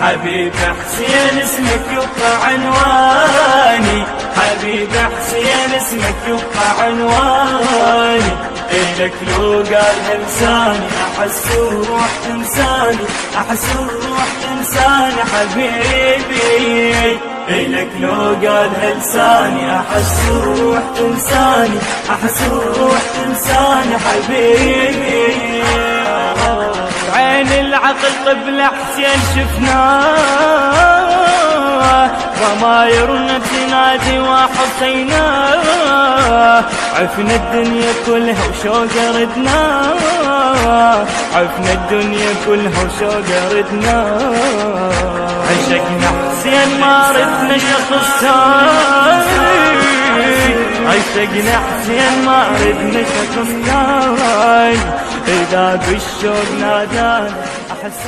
حبيب حسين اسمك يبقى عنواني، حبيب حسين اسمك يبقى عنواني. إلك لو قالها لساني أحس وروح تنساني، أحس وروح تنساني حبيبي. إلك لو قالها لساني أحس وروح تنساني، أحس وروح تنساني حبيبي. عين العقل قبل حسين شفناه، ضمايرنا تنادي وحسيناه. عفنا الدنيا كلها وشوق ردناه، عفنا الدنيا كلها وشوق ردناه. عشقنا حسين ما ردنا شخص ثاني، عشقنا حسين ما ردنا شخص ثاني. إذا بالشوق ناداني أحس